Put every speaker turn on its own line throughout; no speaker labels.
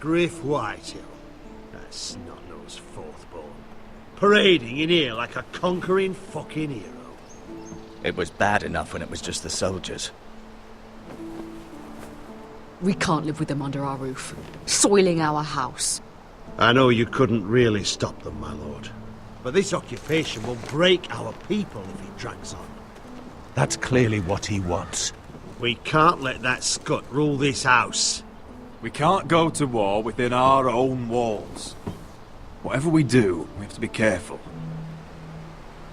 Griff Whitehill. That snot-nosed fourth-born. Parading in here like a conquering fucking hero.
It was bad enough when it was just the soldiers.
We can't live with them under our roof, soiling our house.
I know you couldn't really stop them, my lord. But this occupation will break our people if it drags on.
That's clearly what he wants.
We can't let that scut rule this house.
We can't go to war within our own walls. Whatever we do, we have to be careful.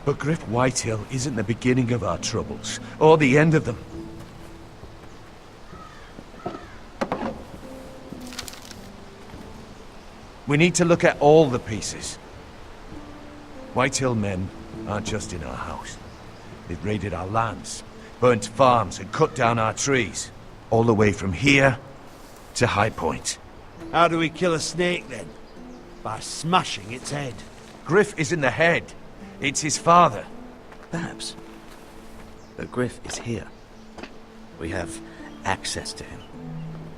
But Griff Whitehill isn't the beginning of our troubles, or the end of them. We need to look at all the pieces. Whitehill men aren't just in our house. They've raided our lands, burnt farms and cut down our trees. All the way from here to High Point.
How do we kill a snake then? By smashing its head.
Griff isn't the head. It's his father.
Perhaps. But Griff is here. We have access to him.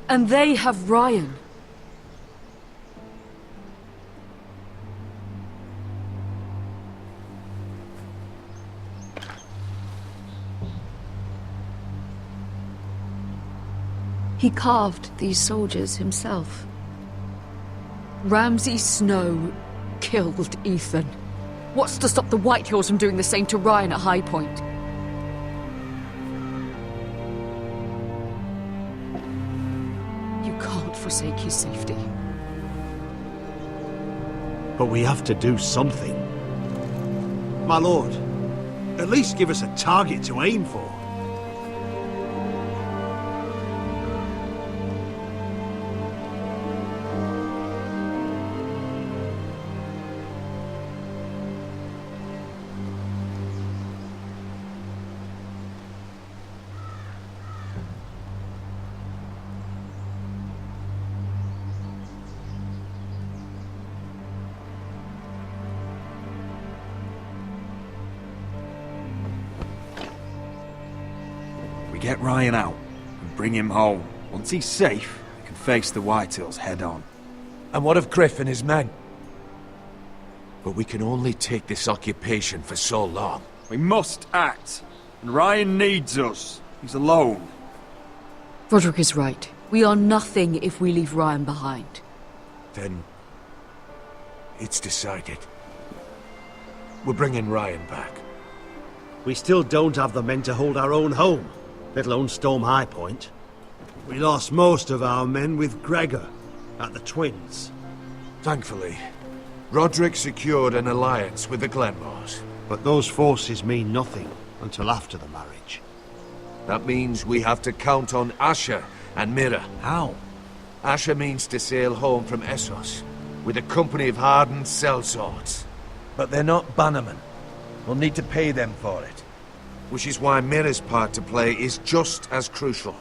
And they have Ryan. He carved these soldiers himself. Ramsay Snow killed Ethan. What's to stop the Whitehills from doing the same to Ryan at High Point? You can't forsake his safety.
But we have to do something. My lord, at least give us a target to aim for.
We get Ryan out and bring him home. Once he's safe, we can face the Whitehills head on.
And what of Griff and his men? But we can only take this occupation for so long.
We must act, and Ryan needs us. He's alone.
Roderick is right. We are nothing if we leave Ryan behind.
Then it's decided. We're bringing Ryan back.
We still don't have the men to hold our own home, let alone storm High Point. We lost most of our men with Gregor at the Twins.
Thankfully, Roderick secured an alliance with the Glenmores.
But those forces mean nothing until after the marriage.
That means we have to count on Asher and Mira.
How?
Asher means to sail home from Essos with a company of hardened sellswords. But they're not bannermen. We'll need to pay them for it. Which is why Mira's part to play is just as crucial.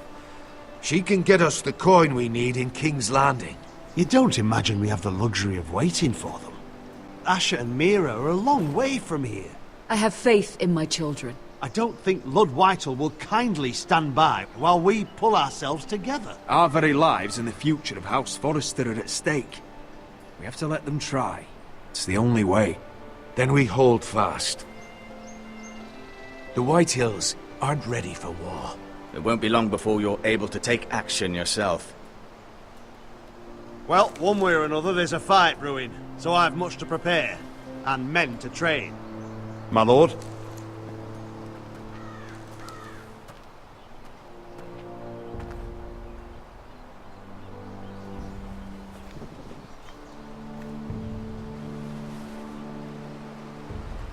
She can get us the coin we need in King's Landing.
You don't imagine we have the luxury of waiting for them. Asher and Mira are a long way from here.
I have faith in my children.
I don't think Lord Whitehall will kindly stand by while we pull ourselves together.
Our very lives and the future of House Forrester are at stake. We have to let them try. It's the only way.
Then we hold fast. The Whitehills aren't ready for war.
It won't be long before you're able to take action yourself.
Well, one way or another, there's a fight brewing, so I've much to prepare, and men to train. My lord?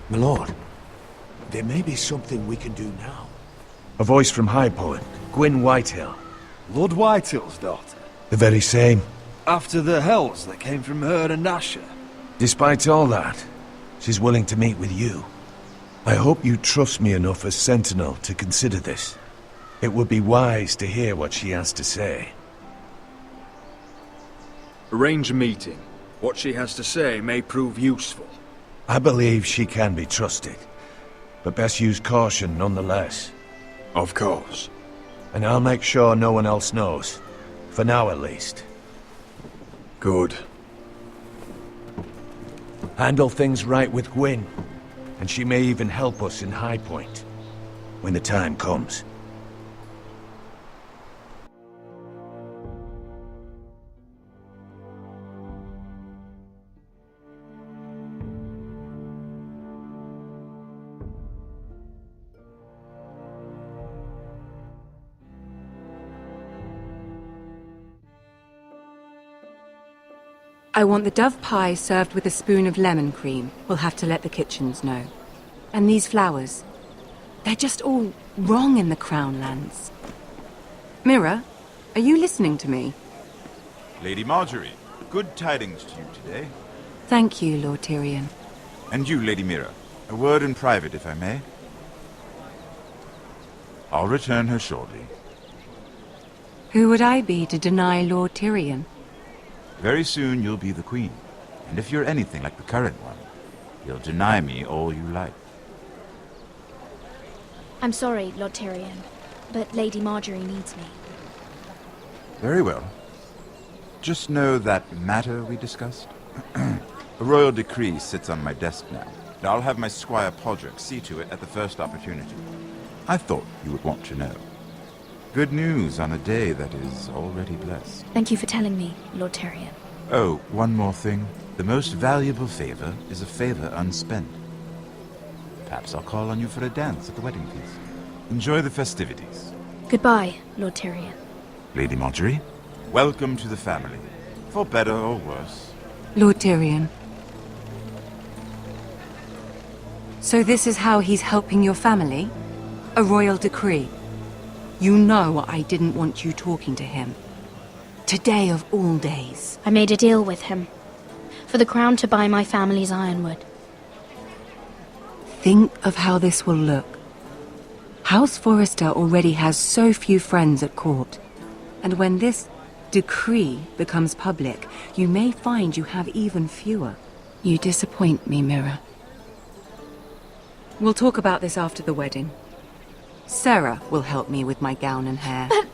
My lord, there may be something we can do now. A voice from High Point, Gwyn Whitehill.
Lord Whitehill's daughter.
The very same.
After the hells that came from her and Asher.
Despite all that, she's willing to meet with you. I hope you trust me enough as Sentinel to consider this. It would be wise to hear what she has to say.
Arrange a meeting. What she has to say may prove useful.
I believe she can be trusted, but best use caution nonetheless.
Of course.
And I'll make sure no one else knows. For now, at least.
Good.
Handle things right with Gwyn, and she may even help us in High Point, when the time comes.
I want the dove pie served with a spoon of lemon cream. We'll have to let the kitchens know. And these flowers. They're just all wrong in the Crown lands. Mira, are you listening to me?
Lady Marjorie, good tidings to you today.
Thank you, Lord Tyrion.
And you, Lady Mira. A word in private, if I may. I'll return her shortly.
Who would I be to deny Lord Tyrion?
Very soon you'll be the queen. And if you're anything like the current one, you'll deny me all you like.
I'm sorry, Lord Tyrion, but Lady Marjorie needs me.
Very well. Just know that matter we discussed? A royal decree sits on my desk now. And I'll have my Squire Podrick see to it at the first opportunity. I thought you would want to know. Good news on a day that is already blessed.
Thank you for telling me, Lord Tyrion.
Oh, one more thing. The most valuable favor is a favor unspent. Perhaps I'll call on you for a dance at the wedding feast. Enjoy the festivities.
Goodbye, Lord Tyrion.
Lady Marjorie, welcome to the family. For better or worse.
Lord Tyrion. So this is how he's helping your family? A royal decree? You know I didn't want you talking to him. Today of all days.
I made a deal with him. For the crown to buy my family's ironwood.
Think of how this will look. House Forrester already has so few friends at court. And when this decree becomes public, you may find you have even fewer. You disappoint me, Mira. We'll talk about this after the wedding. Sarah will help me with my gown and hair.
But...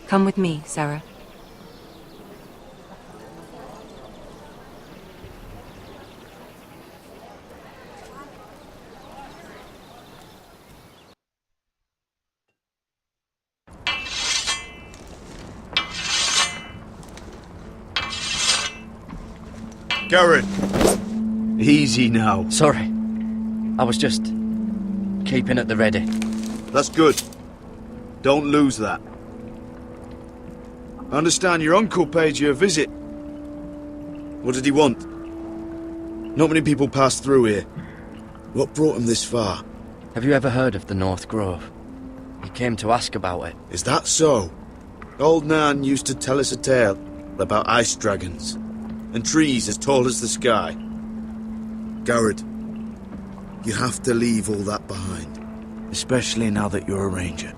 Come with me, Sarah.
Garrett! Easy now.
Sorry. I was just keeping at the ready.
That's good. Don't lose that. I understand your uncle paid you a visit. What did he want? Not many people pass through here. What brought him this far?
Have you ever heard of the North Grove? He came to ask about it.
Is that so? Old Nan used to tell us a tale about ice dragons and trees as tall as the sky. Garrett, you have to leave all that behind. Especially now that you're a ranger.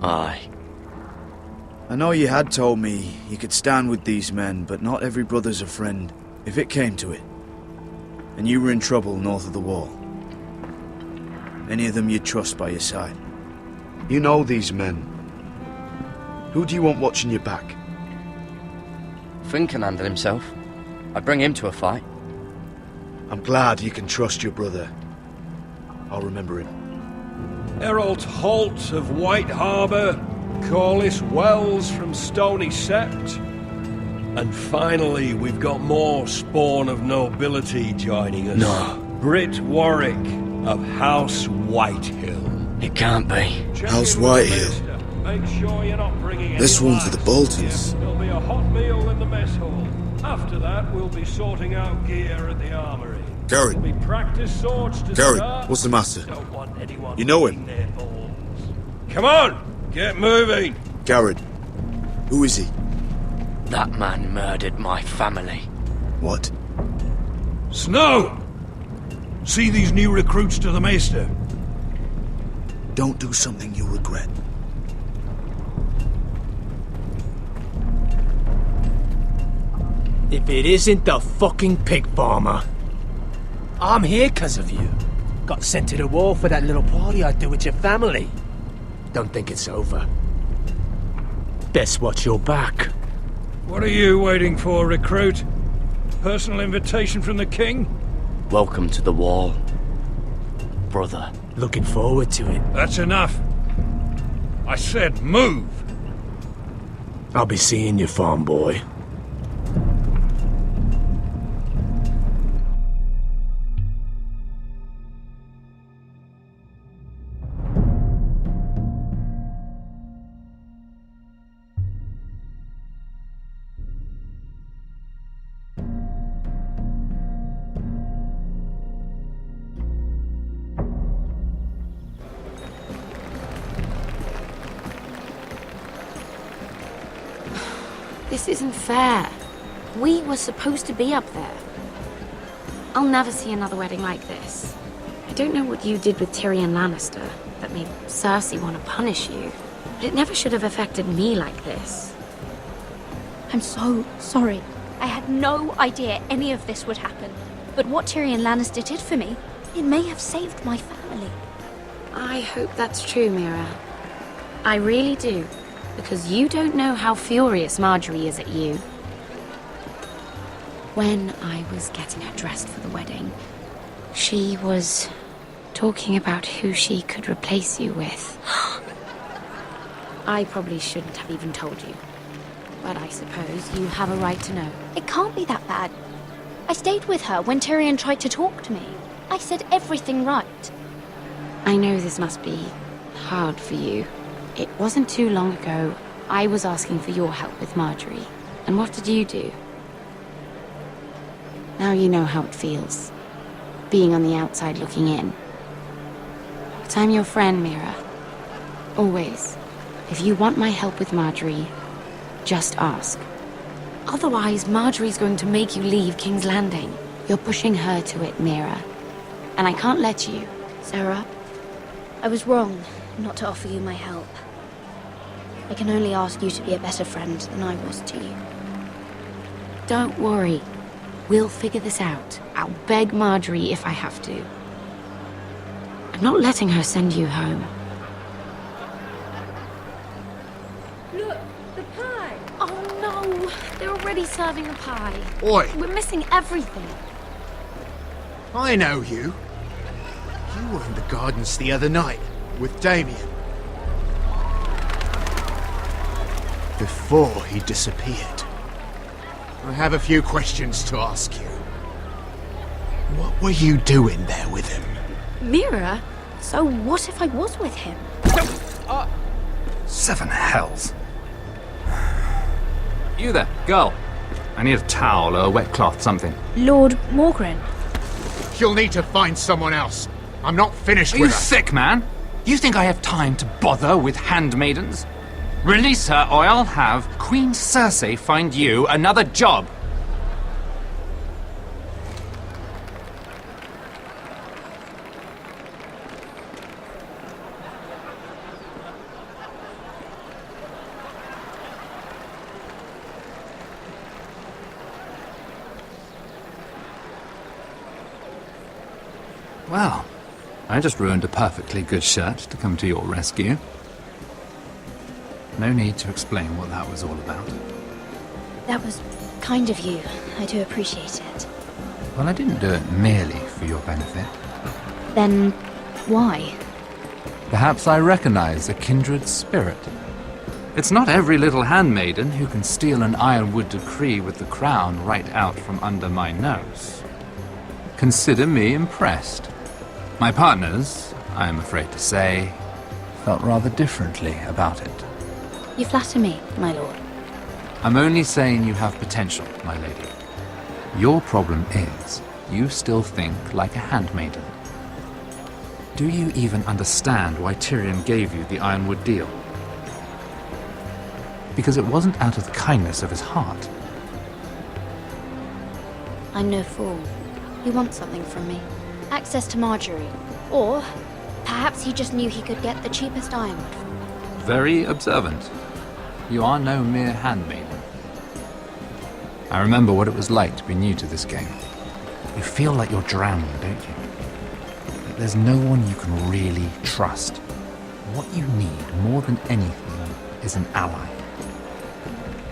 Aye.
I know you had told me you could stand with these men, but not every brother's a friend, if it came to it. And you were in trouble north of the wall. Any of them you'd trust by your side. You know these men. Who do you want watching your back?
Finn can handle himself. I'd bring him to a fight.
I'm glad you can trust your brother. I'll remember him.
Errol Holt of White Harbour, Corliss Wells from Stony Sept. And finally, we've got more spawn of nobility joining us.
No.
Britt Warwick of House Whitehill.
It can't be.
House Whitehill.
Make sure you're not bringing any
This one's for the
lights.
Boltons.
There'll be a hot meal in the mess hall. After that, we'll be sorting out gear at the armory.
Garrett.
There'll be practice swords to
Garrett,
start.
what's the matter?
Don't want anyone
You know him?
licking their balls. Come on, get moving.
Garrett. Who is he?
That man murdered my family.
What?
Snow! See these new recruits to the Maester?
Don't do something you'll regret.
If it isn't the fucking pig farmer. I'm here 'cause of you. Got sent to the war for that little party I do with your family. Don't think it's over. Best watch your back.
What are you waiting for, recruit? Personal invitation from the king?
Welcome to the wall, brother.
Looking forward to it.
That's enough. I said move!
I'll be seeing you, farm boy.
This isn't fair. We were supposed to be up there. I'll never see another wedding like this. I don't know what you did with Tyrion Lannister that made Cersei want to punish you, but it never should have affected me like this.
I'm so sorry. I had no idea any of this would happen. But what Tyrion Lannister did for me, it may have saved my family.
I hope that's true, Mira. I really do. Because you don't know how furious Marjorie is at you. When I was getting her dressed for the wedding, she was talking about who she could replace you with. I probably shouldn't have even told you. But I suppose you have a right to know.
It can't be that bad. I stayed with her when Tyrion tried to talk to me. I said everything right.
I know this must be hard for you. It wasn't too long ago, I was asking for your help with Marjorie. And what did you do? Now you know how it feels, being on the outside looking in. But I'm your friend, Mira. Always. If you want my help with Marjorie, just ask. Otherwise, Marjorie's going to make you leave King's Landing. You're pushing her to it, Mira. And I can't let you. Sarah?
I was wrong not to offer you my help. I can only ask you to be a better friend than I was to you.
Don't worry. We'll figure this out. I'll beg Marjorie if I have to. I'm not letting her send you home.
Look, the pie!
Oh no! They're already serving the pie.
Oi!
We're missing everything.
I know you. You were in the gardens the other night with Damien. Before he disappeared. I have a few questions to ask you. What were you doing there with him?
Mira?
So what if I was with him?
Seven hells. You there, girl. I need a towel or a wet cloth, something.
Lord Morgren.
You'll need to find someone else. I'm not finished
Are
with
you
her.
sick, man? You think I have time to bother with handmaidens? Release her, or I'll have Queen Cersei find you another job. Well, I just ruined a perfectly good shirt to come to your rescue. No need to explain what that was all about.
That was kind of you. I do appreciate it.
Well, I didn't do it merely for your benefit.
Then why?
Perhaps I recognize a kindred spirit. It's not every little handmaiden who can steal an Ironwood decree with the crown right out from under my nose. Consider me impressed. My partners, I am afraid to say, felt rather differently about it.
You flatter me, my lord.
I'm only saying you have potential, my lady. Your problem is, you still think like a handmaiden. Do you even understand why Tyrion gave you the Ironwood deal? Because it wasn't out of the kindness of his heart.
I'm no fool. He wants something from me. Access to Marjorie. Or perhaps he just knew he could get the cheapest Ironwood from me.
Very observant. You are no mere handmaiden. I remember what it was like to be new to this game. You feel like you're drowning, don't you? That there's no one you can really trust. What you need, more than anything, is an ally.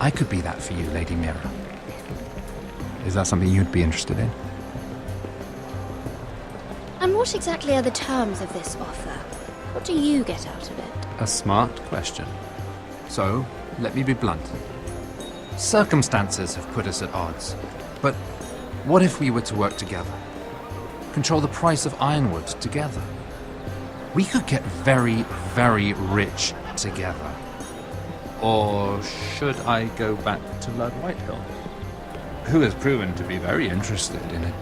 I could be that for you, Lady Mira. Is that something you'd be interested in?
And what exactly are the terms of this offer? What do you get out of it?
A smart question. So, let me be blunt. Circumstances have put us at odds. But what if we were to work together? Control the price of ironwood together? We could get very, very rich together. Or should I go back to Lord Whitehill, who has proven to be very interested in it?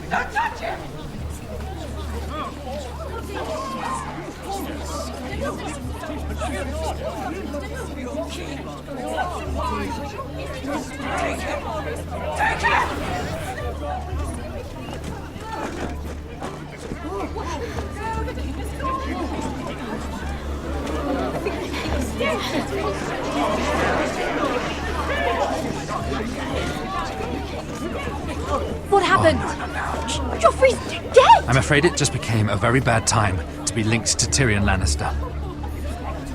Don't touch him! Take him! Take him!
What happened? Joffrey's dead!
I'm afraid it just became a very bad time to be linked to Tyrion Lannister.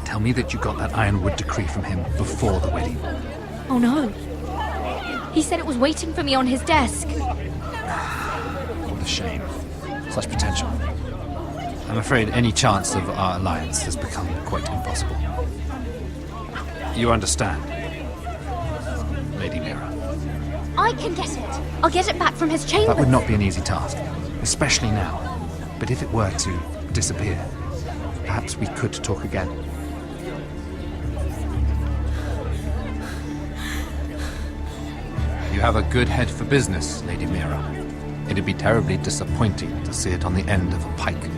Tell me that you got that Ironwood decree from him before the wedding.
Oh no. He said it was waiting for me on his desk.
What a shame. Such potential. I'm afraid any chance of our alliance has become quite impossible. You understand, Lady Mira?
I can get it. I'll get it back from his chamber.
That would not be an easy task, especially now. But if it were to disappear, perhaps we could talk again. You have a good head for business, Lady Mira. It'd be terribly disappointing to see it on the end of a pike.